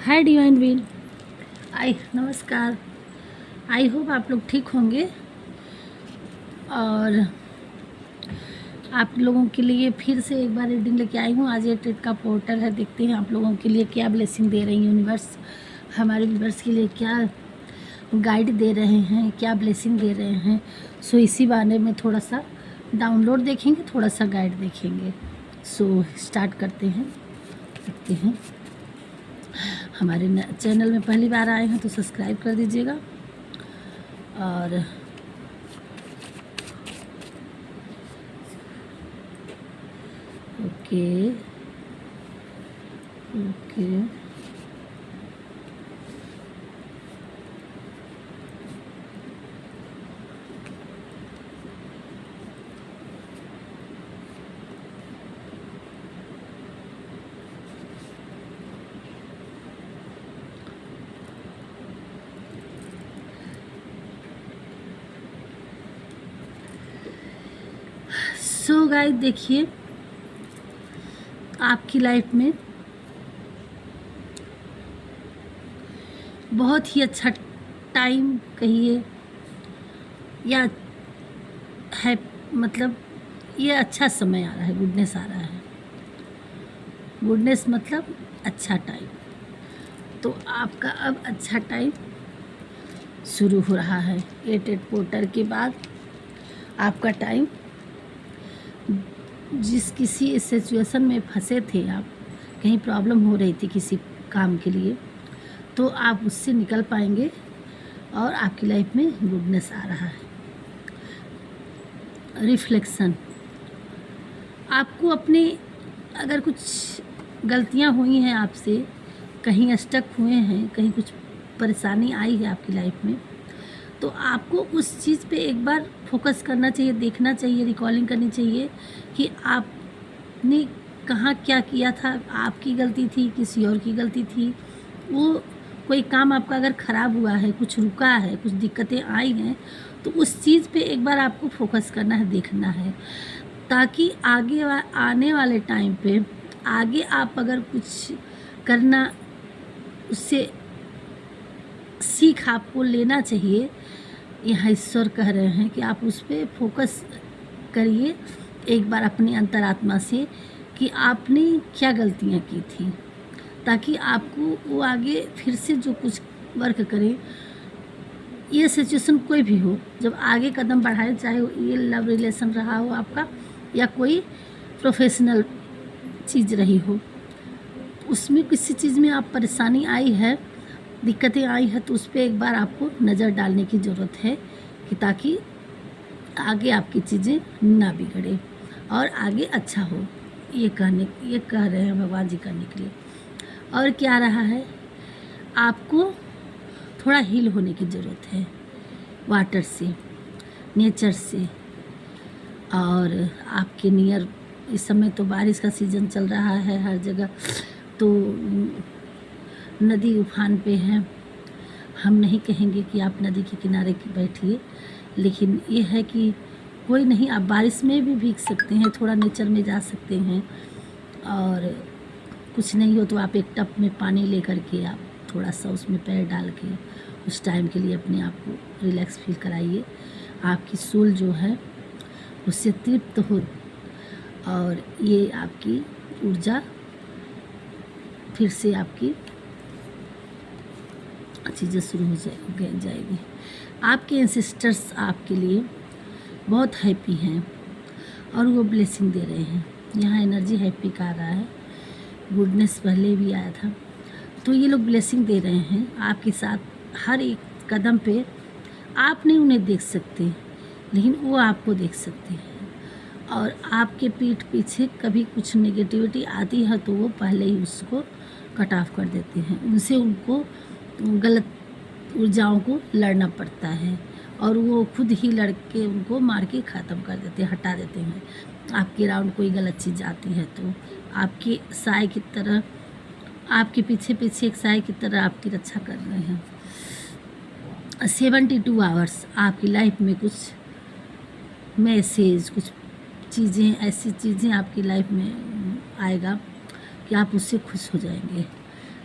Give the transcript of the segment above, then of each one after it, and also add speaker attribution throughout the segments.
Speaker 1: Hi divine been. नमस्कार। I hope आप लोग ठीक होंगे और आप लोगों के लिए फिर से एक बार रीडिंग लेके आई हूँ। आज ये टेट का पोर्टल है, देखते हैं आप लोगों के लिए क्या ब्लेसिंग दे रही है यूनिवर्स, हमारे यूनिवर्स के लिए क्या गाइड दे रहे हैं, क्या ब्लेसिंग दे रहे हैं। सो इसी बारे में थोड़ा सा डाउनलोड देखेंगे, थोड़ा सा गाइड देखेंगे। सो स्टार्ट करते हैं, देखते हैं। हमारे चैनल में पहली बार आए हैं तो सब्सक्राइब कर दीजिएगा और ओके ओके सो गाइस, देखिए आपकी लाइफ में बहुत ही अच्छा टाइम कहिए या है, मतलब ये अच्छा समय आ रहा है, गुडनेस आ रहा है। गुडनेस मतलब अच्छा टाइम। तो आपका अब अच्छा टाइम शुरू हो रहा है। एट पोर्टल के बाद आपका टाइम, जिस किसी सिचुएशन में फंसे थे आप, कहीं प्रॉब्लम हो रही थी किसी काम के लिए, तो आप उससे निकल पाएंगे और आपकी लाइफ में गुडनेस आ रहा है। रिफ्लेक्शन, आपको अपने अगर कुछ गलतियां हुई हैं आपसे, कहीं स्टक हुए हैं, कहीं कुछ परेशानी आई है आपकी लाइफ में, तो आपको उस चीज़ पे एक बार फोकस करना चाहिए, देखना चाहिए, रिकॉलिंग करनी चाहिए कि आपने कहाँ क्या किया था, आपकी गलती थी, किसी और की गलती थी। वो कोई काम आपका अगर ख़राब हुआ है, कुछ रुका है, कुछ दिक्कतें आई हैं, तो उस चीज़ पे एक बार आपको फोकस करना है, देखना है, ताकि आने वाले टाइम पे आगे आप अगर कुछ करना, उससे सीख आपको लेना चाहिए। यहाँ ईश्वर कह रहे हैं कि आप उस पर फोकस करिए एक बार अपनी अंतरात्मा से कि आपने क्या गलतियाँ की थी, ताकि आपको वो आगे फिर से जो कुछ वर्क करे, ये सिचुएशन कोई भी हो, जब आगे कदम बढ़ाए, चाहे ये लव रिलेशन रहा हो आपका या कोई प्रोफेशनल चीज़ रही हो, उसमें किसी चीज़ में आप परेशानी आई है, दिक्कतें आई है, तो उस पर एक बार आपको नज़र डालने की ज़रूरत है कि ताकि आगे आपकी चीज़ें ना बिगड़े और आगे अच्छा हो। ये कह रहे हैं भगवान जी करने के लिए। और क्या रहा है, आपको थोड़ा हील होने की ज़रूरत है, वाटर से, नेचर से। और आपके नियर इस समय तो बारिश का सीज़न चल रहा है हर जगह, तो नदी उफान पे है। हम नहीं कहेंगे कि आप नदी के किनारे बैठिए, लेकिन ये है कि कोई नहीं, आप बारिश में भी भीग सकते हैं, थोड़ा नेचर में जा सकते हैं। और कुछ नहीं हो तो आप एक टब में पानी लेकर के आप थोड़ा सा उसमें पैर डाल के उस टाइम के लिए अपने आप को रिलैक्स फील कराइए। आपकी सोल जो है उससे तृप्त हो और ये आपकी ऊर्जा फिर से आपकी चीज़ें शुरू हो जाएगी। आपके एंसेस्टर्स आपके लिए बहुत हैप्पी हैं और वो ब्लेसिंग दे रहे हैं। यहाँ एनर्जी हैप्पी का आ रहा है, गुडनेस पहले भी आया था, तो ये लोग ब्लेसिंग दे रहे हैं आपके साथ। हर एक कदम पे आप नहीं उन्हें देख सकते, लेकिन वो आपको देख सकते हैं। और आपके पीठ पीछे कभी कुछ नेगेटिविटी आती है तो वो पहले ही उसको कट ऑफ कर देते हैं, उनसे उनको गलत ऊर्जाओं को लड़ना पड़ता है और वो खुद ही लड़के उनको मार के ख़त्म कर देते हैं, हटा देते हैं। आपके राउंड कोई गलत चीज़ आती है तो आपके साय की तरह, आपके पीछे पीछे एक साय की तरह आपकी रक्षा कर रहे हैं। 72 आवर्स आपकी लाइफ में कुछ मैसेज, कुछ चीज़ें, ऐसी चीज़ें आपकी लाइफ में आएगा कि आप उससे खुश हो जाएंगे।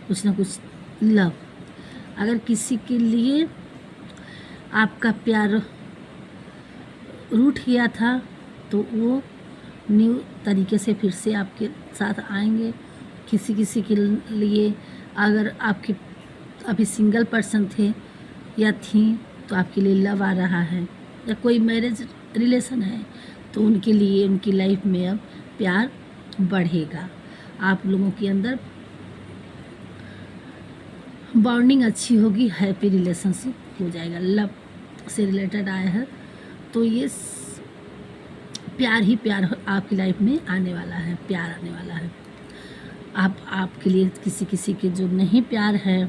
Speaker 1: कुछ ना कुछ लव। अगर किसी के लिए आपका प्यार रूठ गया था तो वो न्यू तरीके से फिर से आपके साथ आएंगे। किसी किसी के लिए अगर आपके अभी सिंगल पर्सन थे या थी तो आपके लिए लव आ रहा है, या कोई मैरिज रिलेशन है तो उनके लिए उनकी लाइफ में अब प्यार बढ़ेगा। आप लोगों के अंदर बॉन्डिंग अच्छी होगी, हैप्पी रिलेशनशिप हो जाएगा। लव से रिलेटेड आया है तो ये प्यार ही प्यार आपकी लाइफ में आने वाला है, प्यार आने वाला है। आपके लिए किसी किसी के जो नहीं प्यार है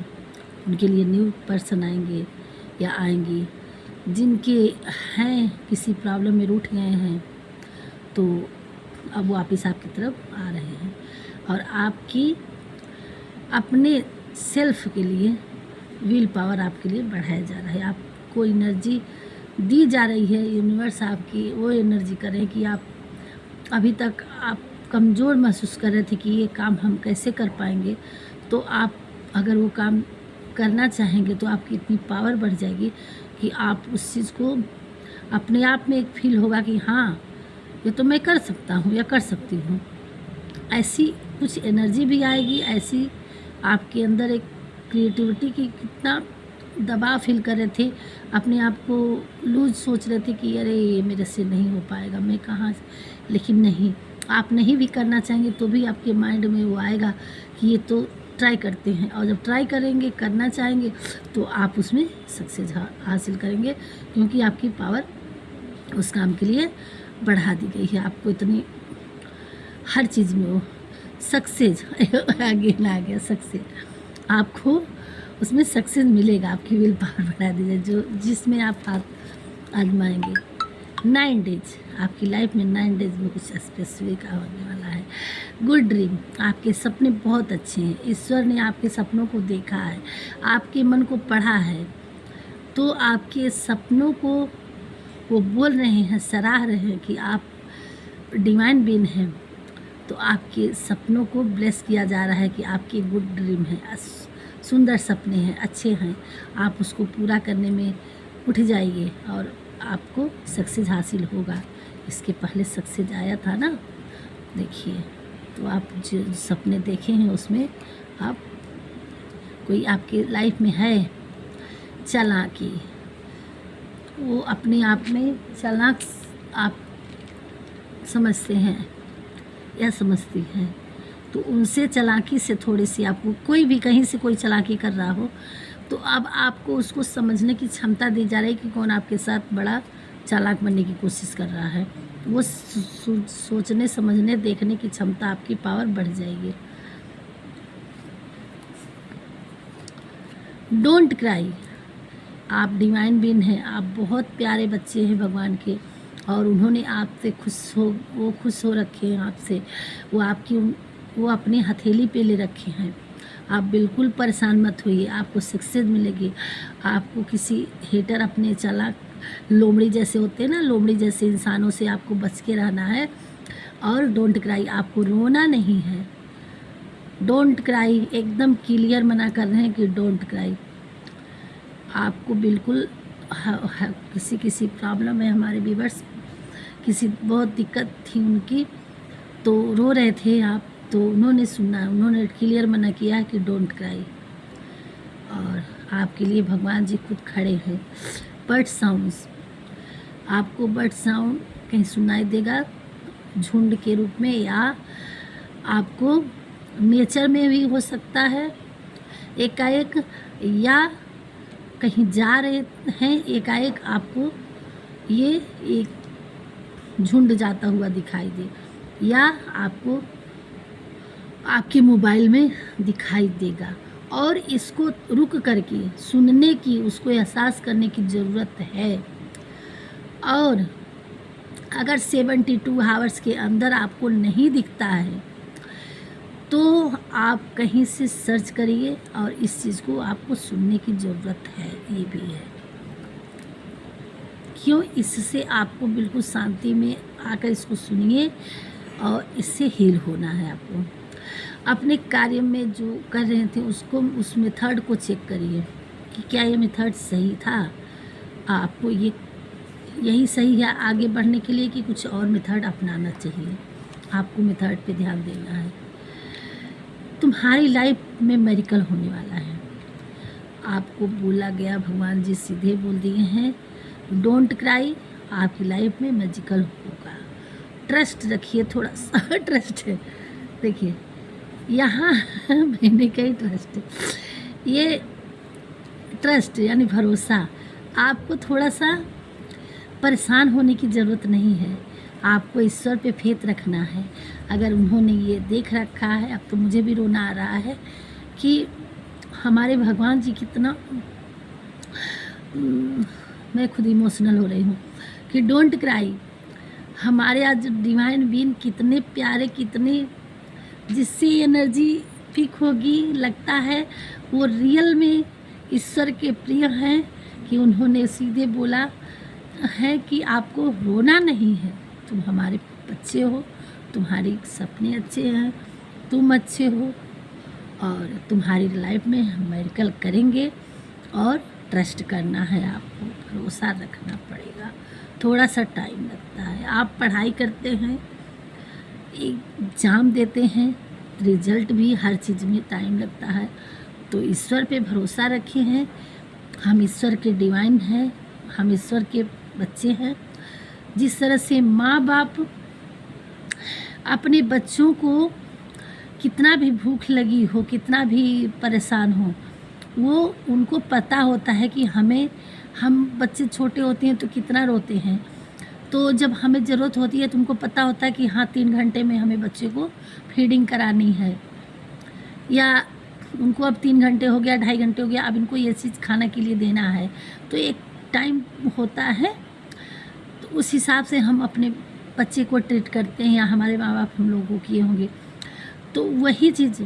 Speaker 1: उनके लिए न्यू पर्सन आएंगे या आएंगी। जिनके हैं किसी प्रॉब्लम में रूठ गए हैं तो अब वापस आपकी तरफ आ रहे हैं। और आपकी अपने सेल्फ के लिए विल पावर आपके लिए बढ़ाया जा रहा है। आपको एनर्जी दी जा रही है, यूनिवर्स आपकी वो एनर्जी कर रहे हैं कि आप अभी तक आप कमज़ोर महसूस कर रहे थे कि ये काम हम कैसे कर पाएंगे, तो आप अगर वो काम करना चाहेंगे तो आपकी इतनी पावर बढ़ जाएगी कि आप उस चीज़ को अपने आप में एक फील होगा कि हाँ ये तो मैं कर सकता हूँ या कर सकती हूँ। ऐसी कुछ एनर्जी भी आएगी, ऐसी आपके अंदर एक क्रिएटिविटी की कितना दबाव फील कर रहे थे, अपने आप को लूज सोच रहे थे कि अरे ये मेरे से नहीं हो पाएगा, मैं कहाँ, लेकिन नहीं, आप नहीं भी करना चाहेंगे तो भी आपके माइंड में वो आएगा कि ये तो ट्राई करते हैं। और जब ट्राई करेंगे, करना चाहेंगे तो आप उसमें सक्सेस हासिल करेंगे, क्योंकि आपकी पावर उस काम के लिए बढ़ा दी गई है। आपको इतनी हर चीज़ में वो सक्सेस आगे ना आ गया सक्सेस, आपको उसमें सक्सेस मिलेगा। आपकी विल पावर बढ़ा दी जाए जो जिसमें आप हाथ आजमाएंगे। 9 डेज आपकी लाइफ में 9 डेज में कुछ स्पेसिफिक होने वाला है। गुड ड्रीम, आपके सपने बहुत अच्छे हैं। ईश्वर ने आपके सपनों को देखा है, आपके मन को पढ़ा है, तो आपके सपनों को वो बोल रहे हैं, सराह रहे हैं कि आप डिवाइन बीइंग हैं। तो आपके सपनों को ब्लेस किया जा रहा है कि आपके गुड ड्रीम है, सुंदर सपने हैं, अच्छे हैं। आप उसको पूरा करने में उठ जाइए और आपको सक्सेस हासिल होगा। इसके पहले सक्सेस आया था ना, देखिए। तो आप जो सपने देखे हैं उसमें आप कोई आपके लाइफ में है चालाकी, वो अपने आप में चालाक आप समझते हैं या समझती हैं, तो उनसे चालाकी से थोड़ी सी आपको कोई भी कहीं से कोई चालाकी कर रहा हो तो अब आपको उसको समझने की क्षमता दी जा रही है कि कौन आपके साथ बड़ा चालाक बनने की कोशिश कर रहा है। वो सोचने, समझने, देखने की क्षमता आपकी पावर बढ़ जाएगी। डोंट क्राई, आप डिवाइन बीइंग हैं, आप बहुत प्यारे बच्चे हैं भगवान के, और उन्होंने आपसे वो खुश हो रखे हैं आपसे, वो अपनी हथेली पे ले रखे हैं। आप बिल्कुल परेशान मत होइए, आपको सक्सेस मिलेगी। आपको किसी हेटर, अपने चालाक लोमड़ी जैसे होते हैं ना, लोमड़ी जैसे इंसानों से आपको बच के रहना है। और डोंट क्राई, आपको रोना नहीं है। डोंट क्राई एकदम क्लियर मना कर रहे हैं कि डोंट क्राई। आपको बिल्कुल किसी प्रॉब्लम है, हमारे व्यूअर्स किसी बहुत दिक्कत थी उनकी, तो रो रहे थे आप, तो उन्होंने सुना, उन्होंने क्लियर मना किया कि डोंट क्राई। और आपके लिए भगवान जी खुद खड़े हैं। बर्ड साउंड्स, आपको बर्ड साउंड कहीं सुनाई देगा झुंड के रूप में, या आपको नेचर में भी हो सकता है एकाएक, या कहीं जा रहे हैं एकाएक आपको ये एक झुंड जाता हुआ दिखाई दे, या आपको आपके मोबाइल में दिखाई देगा। और इसको रुक करके सुनने की, उसको एहसास करने की ज़रूरत है। और अगर 72 आवर्स के अंदर आपको नहीं दिखता है तो आप कहीं से सर्च करिए, और इस चीज़ को आपको सुनने की ज़रूरत है, ये भी है। क्यों? इससे आपको बिल्कुल शांति में आकर इसको सुनिए, और इससे हील होना है आपको। अपने कार्य में जो कर रहे थे उसको, उस मेथड को चेक करिए कि क्या ये मेथड सही था, आपको ये यही सही है आगे बढ़ने के लिए कि कुछ और मेथड अपनाना चाहिए। आपको मेथड पे ध्यान देना है। तुम्हारी लाइफ में मेरिकल होने वाला है। आपको बोला गया, भगवान जी सीधे बोल दिए हैं, डोंट क्राई, आपकी लाइफ में मैजिकल होगा। ट्रस्ट रखिए, थोड़ा सा ट्रस्ट है। देखिए यहाँ मैंने कही ट्रस्ट है, ये ट्रस्ट यानी भरोसा। आपको थोड़ा सा परेशान होने की ज़रूरत नहीं है, आपको ईश्वर पे फेथ रखना है। अगर उन्होंने ये देख रखा है, अब तो मुझे भी रोना आ रहा है कि हमारे भगवान जी कितना, मैं खुद इमोशनल हो रही हूँ कि डोंट क्राई। हमारे आज डिवाइन बीइंग कितने प्यारे, कितने, जिससे एनर्जी पिक होगी, लगता है वो रियल में ईश्वर के प्रिय हैं कि उन्होंने सीधे बोला है कि आपको रोना नहीं है, तुम हमारे बच्चे हो, तुम्हारे सपने अच्छे हैं, तुम अच्छे हो और तुम्हारी लाइफ में हम मेरिकल करेंगे। और ट्रस्ट करना है, आपको भरोसा रखना पड़ेगा। थोड़ा सा टाइम लगता है। आप पढ़ाई करते हैं, एग्ज़ाम देते हैं, रिजल्ट भी, हर चीज़ में टाइम लगता है। तो ईश्वर पे भरोसा रखे हैं। हम ईश्वर के डिवाइन हैं, हम ईश्वर के बच्चे हैं। जिस तरह से माँ बाप अपने बच्चों को, कितना भी भूख लगी हो, कितना भी परेशान हो, वो उनको पता होता है कि हम बच्चे छोटे होते हैं तो कितना रोते हैं, तो जब हमें ज़रूरत होती है तो उनको पता होता है कि हाँ 3 घंटे में हमें बच्चे को फीडिंग करानी है, या उनको अब 3 घंटे हो गया, 2.5 घंटे हो गया, अब इनको ये चीज़ खाना के लिए देना है। तो एक टाइम होता है, तो उस हिसाब से हम अपने बच्चे को ट्रीट करते हैं, या हमारे माँ बाप हम लोगों को किए होंगे। तो वही चीज़।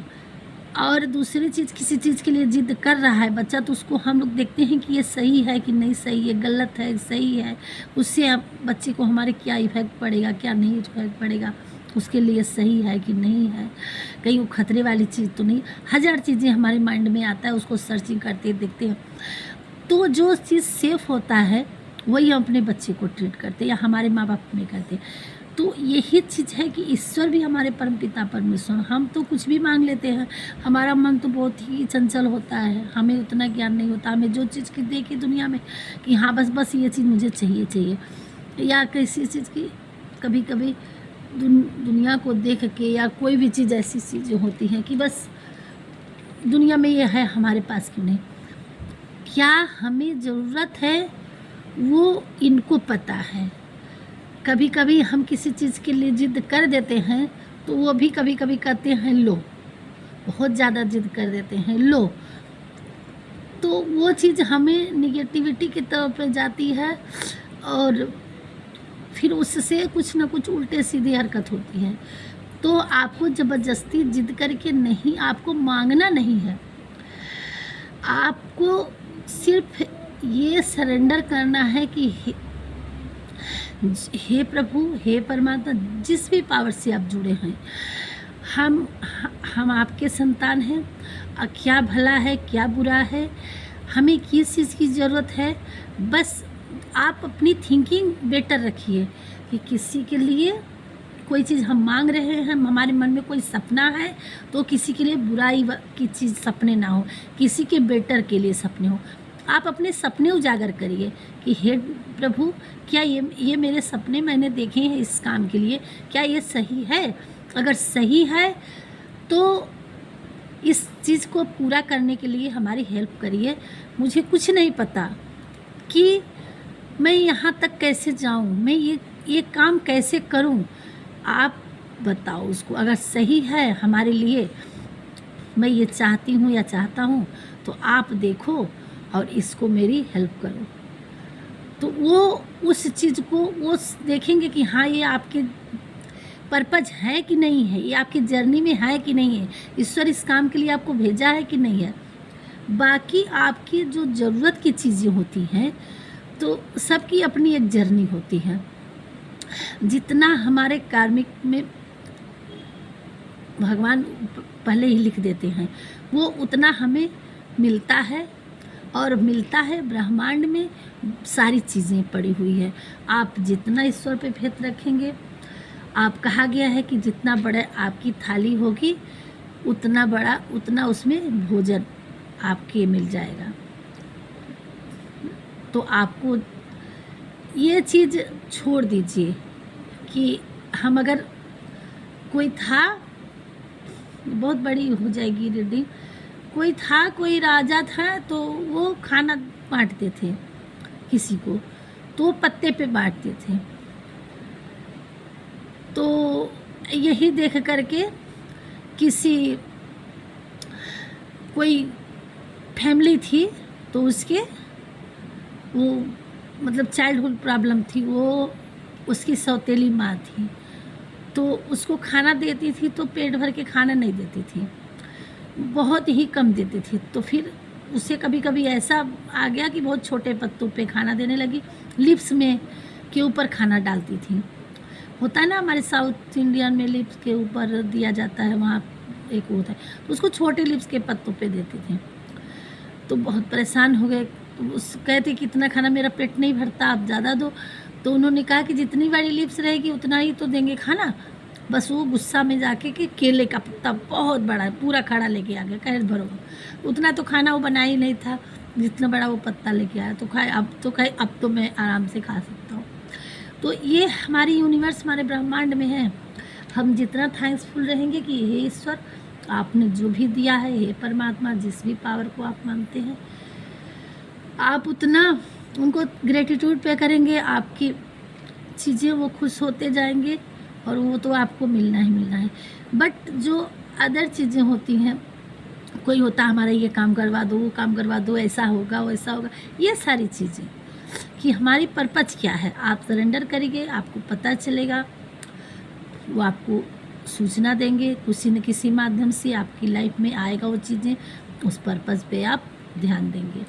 Speaker 1: और दूसरी चीज़, किसी चीज़ के लिए जिद कर रहा है बच्चा, तो उसको हम लोग देखते हैं कि ये सही है कि नहीं सही है, गलत है सही है, उससे अब बच्चे को हमारे क्या इफ़ेक्ट पड़ेगा, क्या नहीं इफ़ेक्ट पड़ेगा, उसके लिए सही है कि नहीं है, कहीं वो खतरे वाली चीज़ तो नहीं। हज़ार चीज़ें हमारे माइंड में आता है, उसको सर्चिंग करते देखते हैं। तो जो चीज़ सेफ़ होता है वही हम अपने बच्चे को ट्रीट करते हैं, या हमारे माँ बाप में करते हैं। तो यही चीज़ है कि ईश्वर भी हमारे परमपिता परमेश्वर, हम तो कुछ भी मांग लेते हैं, हमारा मन तो बहुत ही चंचल होता है, हमें उतना ज्ञान नहीं होता, हमें जो चीज़ की देखी दुनिया में कि हाँ बस ये चीज़ मुझे चाहिए, या किसी चीज़ की कभी कभी दुनिया को देख के, या कोई भी चीज़ ऐसी चीज़ें होती हैं कि बस दुनिया में ये है, हमारे पास क्यों नहीं। क्या हमें ज़रूरत है वो इनको पता है। कभी कभी हम किसी चीज़ के लिए जिद कर देते हैं तो वो भी कभी कभी कहते हैं लो, बहुत ज़्यादा जिद कर देते हैं लो, तो वो चीज़ हमें निगेटिविटी की तरफ जाती है, और फिर उससे कुछ ना कुछ उल्टे सीधी हरकत होती है। तो आपको ज़बरदस्ती जिद करके नहीं, आपको मांगना नहीं है, आपको सिर्फ ये सरेंडर करना है कि हे प्रभु, हे परमात्मा, जिस भी पावर से आप जुड़े हैं, हम आपके संतान हैं। क्या भला है, क्या बुरा है, हमें किस चीज़ की ज़रूरत है, बस आप अपनी थिंकिंग बेटर रखिए कि किसी के लिए कोई चीज़ हम मांग रहे हैं, हमारे मन में कोई सपना है तो किसी के लिए बुराई की चीज़ सपने ना हो, किसी के बेटर के लिए सपने हो। आप अपने सपने उजागर करिए कि हे प्रभु, क्या ये मेरे सपने मैंने देखे हैं इस काम के लिए, क्या ये सही है? अगर सही है तो इस चीज़ को पूरा करने के लिए हमारी हेल्प करिए। मुझे कुछ नहीं पता कि मैं यहाँ तक कैसे जाऊँ, मैं ये काम कैसे करूँ, आप बताओ उसको। अगर सही है हमारे लिए, मैं ये चाहती हूँ या चाहता हूँ, तो आप देखो और इसको मेरी हेल्प करो। तो वो उस चीज़ को वो देखेंगे कि हाँ ये आपके पर्पज है कि नहीं है, ये आपकी जर्नी में है कि नहीं है, ईश्वर इस काम के लिए आपको भेजा है कि नहीं है। बाकी आपकी जो ज़रूरत की चीज़ें होती हैं, तो सबकी अपनी एक जर्नी होती है। जितना हमारे कार्मिक में भगवान पहले ही लिख देते हैं, वो उतना हमें मिलता है। और मिलता है ब्रह्मांड में सारी चीज़ें पड़ी हुई है। आप जितना ईश्वर पे फेथ रखेंगे, आप कहा गया है कि जितना बड़ा आपकी थाली होगी उतना उसमें भोजन आपके मिल जाएगा। तो आपको ये चीज़ छोड़ दीजिए कि हम अगर कोई था, बहुत बड़ी हो जाएगी रीडिंग, कोई राजा था तो वो खाना बांटते थे किसी को, तो वो पत्ते पे बांटते थे। तो यही देख करके कोई फैमिली थी, तो वो मतलब चाइल्डहुड प्रॉब्लम थी, वो उसकी सौतेली माँ थी, तो उसको खाना देती थी तो पेट भर के खाना नहीं देती थी, बहुत ही कम देती थी। तो फिर उसे कभी कभी ऐसा आ गया कि बहुत छोटे पत्तों पे खाना देने लगी, लिप्स में के ऊपर खाना डालती थी। होता है ना हमारे साउथ इंडियन में लिप्स के ऊपर दिया जाता है, वहाँ एक होता है, तो उसको छोटे लिप्स के पत्तों पे देते थे। तो बहुत परेशान हो गए, तो उस कहते कि इतना खाना मेरा पेट नहीं भरता, आप ज़्यादा दो। तो उन्होंने कहा कि जितनी बड़ी लिप्स रहेगी उतना ही तो देंगे खाना। बस वो गुस्सा में जाके कि केले का पत्ता बहुत बड़ा पूरा खड़ा लेके आ गया, कहे भरो। उतना तो खाना वो बना ही नहीं था जितना बड़ा वो पत्ता लेके आया। तो अब तो मैं आराम से खा सकता हूँ। तो ये हमारी यूनिवर्स, हमारे ब्रह्मांड में है। हम जितना थैंक्सफुल रहेंगे कि हे ईश्वर, आपने जो भी दिया है, हे परमात्मा, जिस भी पावर को आप मानते हैं, आप उतना उनको ग्रेटिट्यूड पे करेंगे, आपकी चीज़ें वो खुश होते जाएंगे और वो तो आपको मिलना ही मिलना है। बट जो अदर चीज़ें होती हैं, कोई होता हमारा ये काम करवा दो, वो काम करवा दो, ऐसा होगा वैसा होगा, ये सारी चीज़ें कि हमारी पर्पज़ क्या है, आप सरेंडर करिए, आपको पता चलेगा, वो आपको सूचना देंगे, किसी न किसी माध्यम से आपकी लाइफ में आएगा वो चीज़ें, उस पर्पज़ पे आप ध्यान देंगे।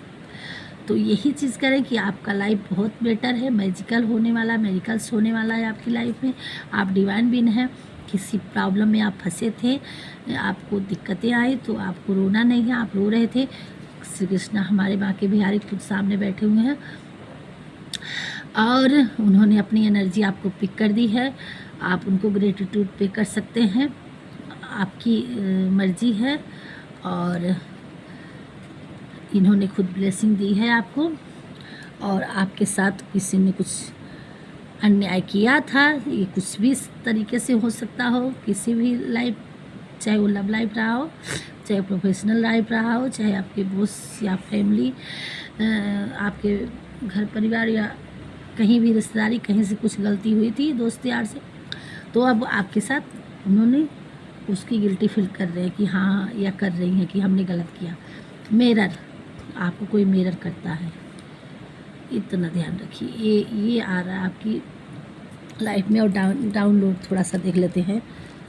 Speaker 1: तो यही चीज़ करें कि आपका लाइफ बहुत बेटर है, मैजिकल होने वाला, मेरिकल्स होने वाला है आपकी लाइफ में। आप डिवाइन बीन हैं, किसी प्रॉब्लम में आप फंसे थे, आपको दिक्कतें आई तो आपको रोना नहीं है, आप रो रहे थे। श्री कृष्णा हमारे बांके बिहारी खुद सामने बैठे हुए हैं और उन्होंने अपनी एनर्जी आपको पिक कर दी है। आप उनको ग्रेटिट्यूड पे कर सकते हैं, आपकी मर्जी है। और इन्होंने खुद ब्लेसिंग दी है आपको, और आपके साथ किसी ने कुछ अन्याय किया था, ये कुछ भी इस तरीके से हो सकता हो, किसी भी लाइफ, चाहे वो लव लाइफ रहा हो, चाहे प्रोफेशनल लाइफ रहा हो, चाहे आपके बॉस या फैमिली, आपके घर परिवार या कहीं भी रिश्तेदारी, कहीं से कुछ गलती हुई थी दोस्त यार से, तो अब आपके साथ उन्होंने उसकी गिल्टी फील कर रहे हैं कि हाँ, या कर रही हैं कि हमने गलत किया। मिरर, आपको कोई मिरर करता है, इतना ध्यान रखिए। ये आ रहा है आपकी लाइफ में। और डाउनलोड थोड़ा सा देख लेते हैं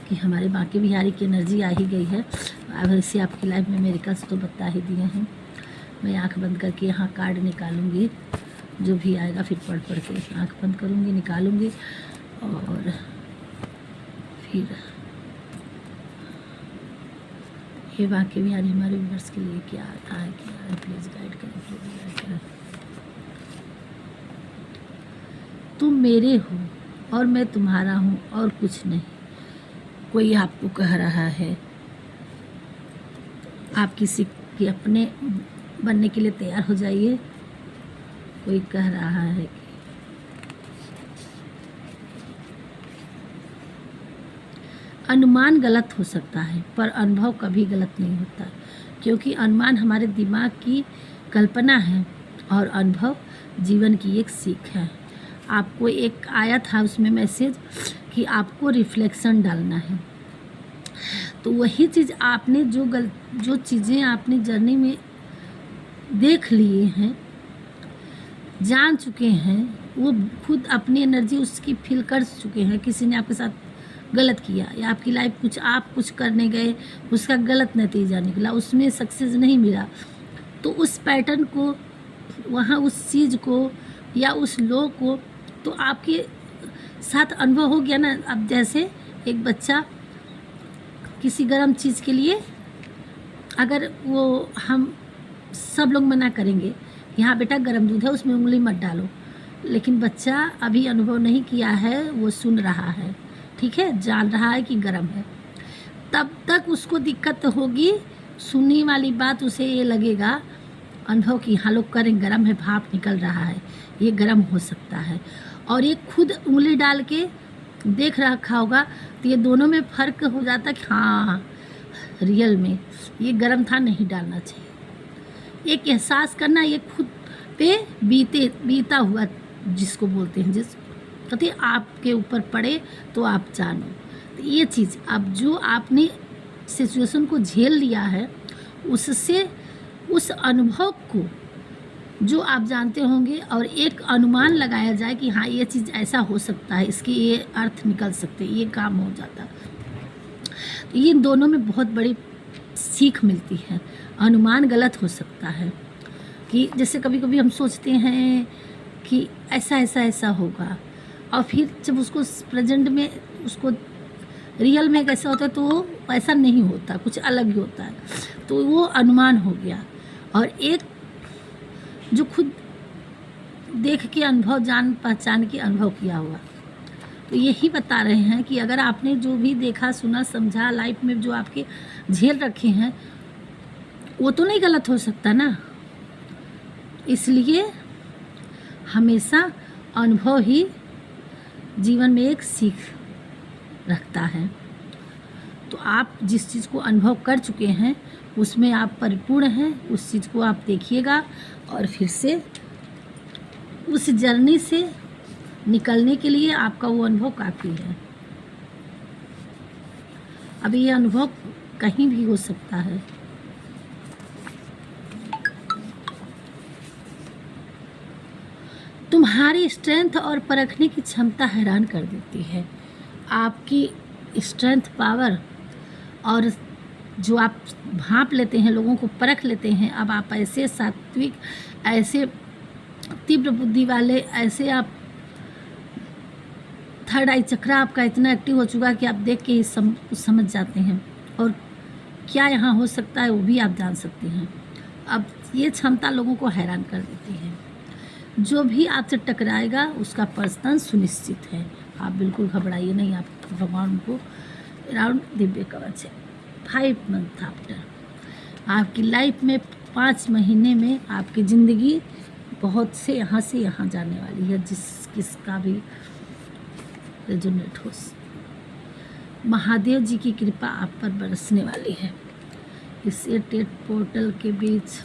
Speaker 1: कि हमारे बांके बिहारी की एनर्जी आ ही गई है। अब ऐसे आपकी लाइफ में मेरिकल्स तो बता ही दिए हैं। मैं आंख बंद करके यहाँ कार्ड निकालूंगी, जो भी आएगा फिर पढ़ के आंख बंद करूँगी, निकालूंगी, और फिर ये बांके बिहारी हमारे व्यूअर्स के लिए क्या आता है, प्लीज़ गाइड करें, प्लीज़ गाइड करें। तुम मेरे हो और मैं तुम्हारा हूँ और कुछ नहीं। कोई आपको कह रहा है, आप किसी के अपने बनने के लिए तैयार हो जाइए। कोई कह रहा है कि अनुमान गलत हो सकता है पर अनुभव कभी गलत नहीं होता, क्योंकि अनुमान हमारे दिमाग की कल्पना है और अनुभव जीवन की एक सीख है। आपको एक आया था उसमें मैसेज कि आपको रिफ्लेक्शन डालना है, तो वही चीज़ आपने जो चीज़ें आपने जर्नी में देख लिए हैं, जान चुके हैं, वो खुद अपनी एनर्जी उसकी फील कर चुके हैं। किसी ने आपके साथ गलत किया या आपकी लाइफ आप कुछ करने गए, उसका गलत नतीजा निकला, उसमें सक्सेस नहीं मिला, तो उस पैटर्न को, वहाँ उस चीज़ को या उस लो को तो आपके साथ अनुभव हो गया ना। अब जैसे एक बच्चा किसी गर्म चीज़ के लिए अगर वो हम सब लोग मना करेंगे, यहाँ बेटा गर्म दूध है उसमें उंगली मत डालो, लेकिन बच्चा अभी अनुभव नहीं किया है, वो सुन रहा है, ठीक है, जान रहा है कि गर्म है, तब तक उसको दिक्कत होगी। सुनने वाली बात उसे ये लगेगा अनुभव कि हाँ लोग करें, गर्म है, भाप निकल रहा है, ये गर्म हो सकता है। और ये खुद उंगली डाल के देख रखा होगा तो ये दोनों में फ़र्क हो जाता कि हाँ रियल में ये गर्म था, नहीं डालना चाहिए। एक एहसास करना, ये खुद पे बीता हुआ जिसको बोलते हैं, जिस कहते हैं आपके ऊपर पड़े तो आप जानो। तो ये चीज़ अब जो आपने सिचुएशन को झेल लिया है, उससे उस अनुभव को जो आप जानते होंगे और एक अनुमान लगाया जाए कि हाँ ये चीज़ ऐसा हो सकता है, इसके ये अर्थ निकल सकते, ये काम हो जाता। तो ये दोनों में बहुत बड़ी सीख मिलती है। अनुमान गलत हो सकता है कि जैसे कभी कभी हम सोचते हैं कि ऐसा ऐसा ऐसा होगा, और फिर जब उसको प्रेजेंट में उसको रियल में कैसा होता है तो वो ऐसा नहीं होता, कुछ अलग ही होता है, तो वो अनुमान हो गया। और एक जो खुद देख के अनुभव, जान पहचान के अनुभव किया हुआ, तो यही बता रहे हैं कि अगर आपने जो भी देखा सुना समझा लाइफ में, जो आपके झेल रखे हैं, वो तो नहीं गलत हो सकता ना। इसलिए हमेशा अनुभव ही जीवन में एक सीख रखता है। तो आप जिस चीज़ को अनुभव कर चुके हैं उसमें आप परिपूर्ण हैं, उस चीज़ को आप देखिएगा और फिर से उस जर्नी से निकलने के लिए आपका वो अनुभव काफ़ी है। अब ये अनुभव कहीं भी हो सकता है। तुम्हारी स्ट्रेंथ और परखने की क्षमता हैरान कर देती है। आपकी स्ट्रेंथ, पावर, और जो आप भांप लेते हैं, लोगों को परख लेते हैं। अब आप ऐसे सात्विक, ऐसे तीव्र बुद्धि वाले, ऐसे आप थर्ड आई चक्रा आपका इतना एक्टिव हो चुका कि आप देख के ही समझ जाते हैं, और क्या यहाँ हो सकता है वो भी आप जान सकते हैं। अब ये क्षमता लोगों को हैरान कर देती है। जो भी आपसे टकराएगा उसका प्रस्थान सुनिश्चित है, आप बिल्कुल घबराइए नहीं। आप भगवान को अराउंड दिव्य कवच है। 5 मंथ आफ्टर, आपकी लाइफ में 5 महीने में आपकी ज़िंदगी बहुत से यहाँ जाने वाली है, किसका भी रेजोनेट हो। महादेव जी की कृपा आप पर बरसने वाली है। इस 8 पोर्टल के बीच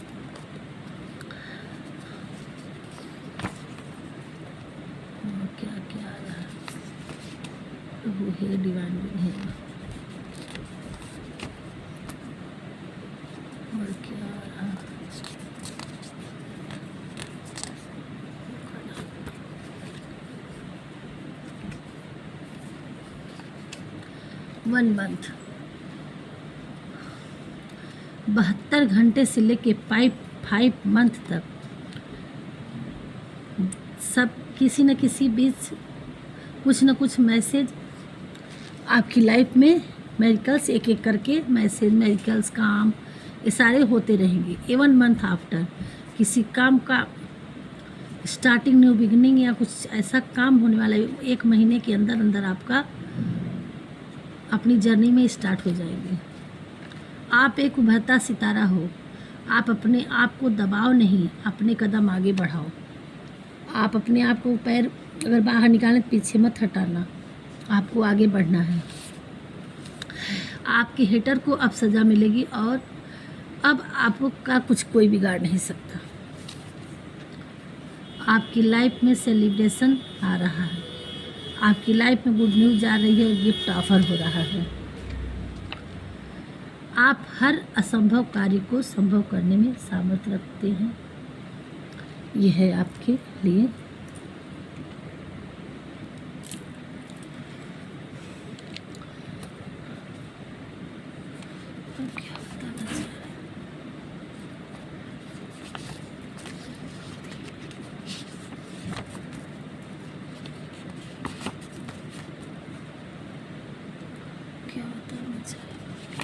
Speaker 1: क्या क्या आ रहा है, प्रभु है, डिवाइन है, और क्या आ रहा है। वन मंथ, 72 घंटे से लेके 5 मंथ तक सब किसी न किसी बीच कुछ न कुछ मैसेज आपकी लाइफ में, मेरिकल्स एक एक करके मैसेज, मेरिकल्स, काम, ये सारे होते रहेंगे। इवन मंथ आफ्टर किसी काम का स्टार्टिंग, न्यू बिगनिंग, या कुछ ऐसा काम होने वाला है 1 महीने के अंदर अंदर आपका अपनी जर्नी में स्टार्ट हो जाएंगे। आप एक उभरता सितारा हो। आप अपने आप को दबाओ नहीं, अपने कदम आगे बढ़ाओ। आप अपने आप को पैर अगर बाहर निकालें तो पीछे मत हटाना, आपको आगे बढ़ना है। आपके हेटर को अब सज़ा मिलेगी और अब आपका कुछ कोई बिगाड़ नहीं सकता। आपकी लाइफ में सेलिब्रेशन आ रहा है, आपकी लाइफ में गुड न्यूज़ आ रही है, गिफ्ट ऑफर हो रहा है। आप हर असंभव कार्य को संभव करने में सामर्थ्य रखते हैं। यह है आपके लिए। क्या बताना चाह रहे हैं? क्या बताना चाह रहे हैं?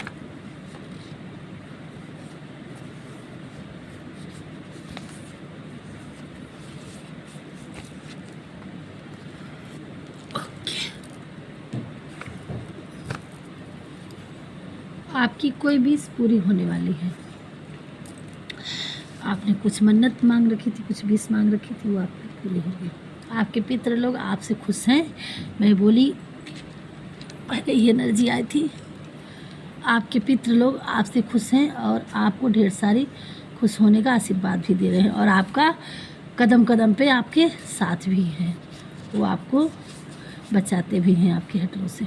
Speaker 1: आपकी कोई विश पूरी होने वाली है। आपने कुछ मन्नत मांग रखी थी, कुछ विश मांग रखी थी, वो आपकी पूरी होगी। आपके पितृ लोग आपसे खुश हैं। मैं बोली पहले ही एनर्जी आई थी। आपके पितृ लोग आपसे खुश हैं और आपको ढेर सारी खुश होने का आशीर्वाद भी दे रहे हैं और आपका कदम कदम पे आपके साथ भी हैं। वो आपको बचाते भी हैं आपके खतरों से।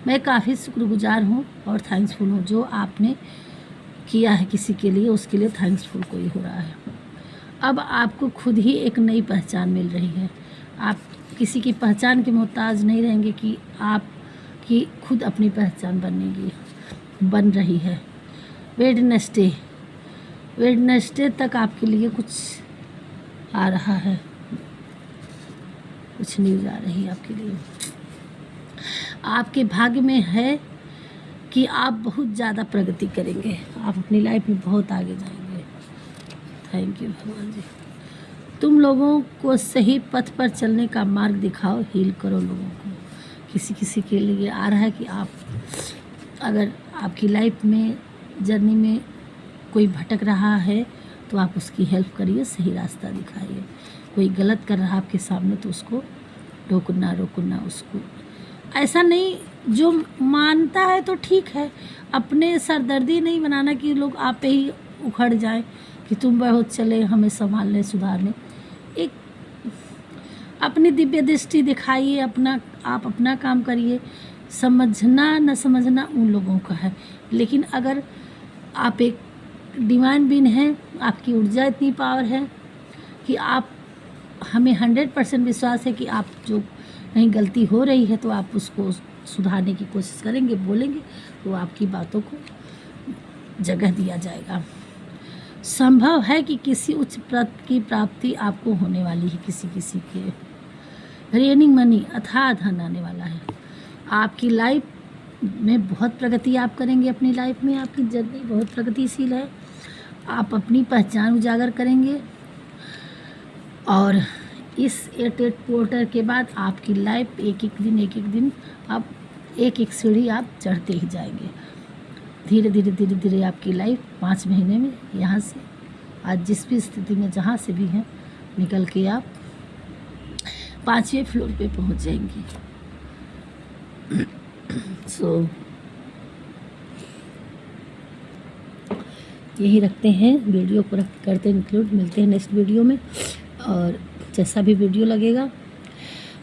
Speaker 1: मैं काफ़ी शुक्रगुजार हूँ और थैंक्सफुल हूँ। जो आपने किया है किसी के लिए, उसके लिए थैंक्सफुल कोई हो रहा है। अब आपको खुद ही एक नई पहचान मिल रही है। आप किसी की पहचान के मोहताज नहीं रहेंगे कि आपकी खुद अपनी पहचान बन रही है। वेडनेसडे तक आपके लिए कुछ आ रहा है, कुछ न्यूज़ आ रही है आपके लिए। आपके भाग्य में है कि आप बहुत ज़्यादा प्रगति करेंगे, आप अपनी लाइफ में बहुत आगे जाएंगे। थैंक यू भगवान जी। तुम लोगों को सही पथ पर चलने का मार्ग दिखाओ, हील करो लोगों को। किसी के लिए आ रहा है कि आप अगर आपकी लाइफ में जर्नी में कोई भटक रहा है तो आप उसकी हेल्प करिए, सही रास्ता दिखाइए। कोई गलत कर रहा है आपके सामने तो उसको रोकना उसको। ऐसा नहीं, जो मानता है तो ठीक है, अपने सरदर्दी नहीं बनाना कि लोग आप पे ही उखड़ जाए कि तुम बहुत चले हमें संभालने सुधारने। एक अपनी दिव्य दृष्टि दिखाइए, आप अपना काम करिए। समझना न समझना उन लोगों का है, लेकिन अगर आप एक डिवाइन बीइंग हैं, आपकी ऊर्जा इतनी पावर है कि आप हमें 100% विश्वास है कि आप जो कहीं गलती हो रही है तो आप उसको सुधारने की कोशिश करेंगे, बोलेंगे तो आपकी बातों को जगह दिया जाएगा। संभव है कि किसी उच्च पद की प्राप्ति आपको होने वाली है। किसी के रेनिंग मनी अथाह धन आने वाला है। आपकी लाइफ में बहुत प्रगति आप करेंगे। अपनी लाइफ में आपकी जर्नी बहुत प्रगतिशील है। आप अपनी पहचान उजागर करेंगे और इस 88 पोर्टर के बाद आपकी लाइफ एक एक दिन आप एक सीढ़ी आप चढ़ते ही जाएंगे। धीरे धीरे आपकी लाइफ 5 महीने में यहाँ से आज जिस भी स्थिति में जहाँ से भी हैं निकल के आप 5वें फ्लोर पे पहुँच जाएंगे। यही रखते हैं, वीडियो को करते इंक्लूड। मिलते हैं नेक्स्ट वीडियो में। और जैसा भी वीडियो लगेगा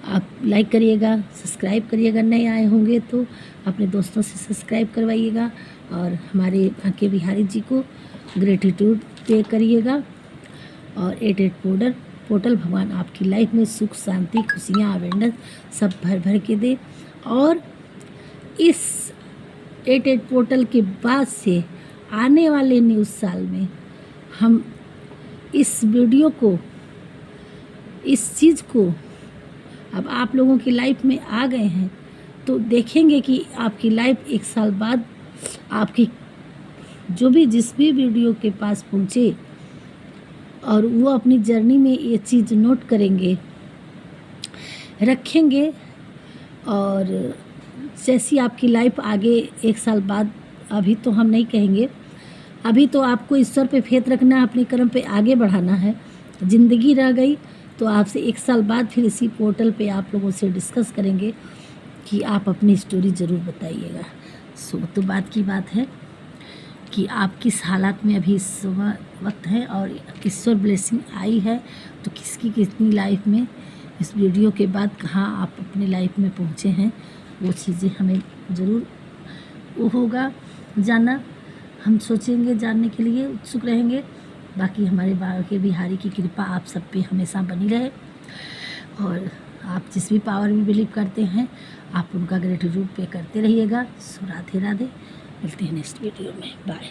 Speaker 1: आप लाइक करिएगा, सब्सक्राइब करिएगा। नए आए होंगे तो अपने दोस्तों से सब्सक्राइब करवाइएगा और हमारे बांके बिहारी जी को ग्रेटिट्यूड पे करिएगा। और 88 पोर्टल भगवान आपकी लाइफ में सुख शांति खुशियाँ अवेंडेंस सब भर के दे। और इस 88 पोर्टल के बाद से आने वाले न्यू साल में हम इस वीडियो को, इस चीज़ को अब आप लोगों की लाइफ में आ गए हैं तो देखेंगे कि आपकी लाइफ 1 साल बाद आपकी जो भी जिस भी वीडियो के पास पहुँचे और वो अपनी जर्नी में ये चीज़ नोट करेंगे, रखेंगे। और जैसी आपकी लाइफ आगे 1 साल बाद, अभी तो हम नहीं कहेंगे, अभी तो आपको ईश्वर पे फेथ रखना है, अपने कर्म पे आगे बढ़ाना है। ज़िंदगी रह गई तो आपसे 1 साल बाद फिर इसी पोर्टल पे आप लोगों से डिस्कस करेंगे कि आप अपनी स्टोरी ज़रूर बताइएगा। तो बात की बात है कि आप किस हालात में अभी इस वक्त हैं और ईश्वर ब्लेसिंग आई है तो किसकी कितनी लाइफ में इस वीडियो के बाद कहाँ आप अपनी लाइफ में पहुँचे हैं, वो चीज़ें हमें ज़रूर वो होगा जानना। हम सोचेंगे, जानने के लिए उत्सुक रहेंगे। बाकी हमारे बांके बिहारी की कृपा आप सब पे हमेशा बनी रहे। और आप जिस भी पावर में बिलीव करते हैं आप उनका ग्रेटिट्यूड पे करते रहिएगा। सो राधे राधे। मिलते हैं नेक्स्ट वीडियो में। बाय।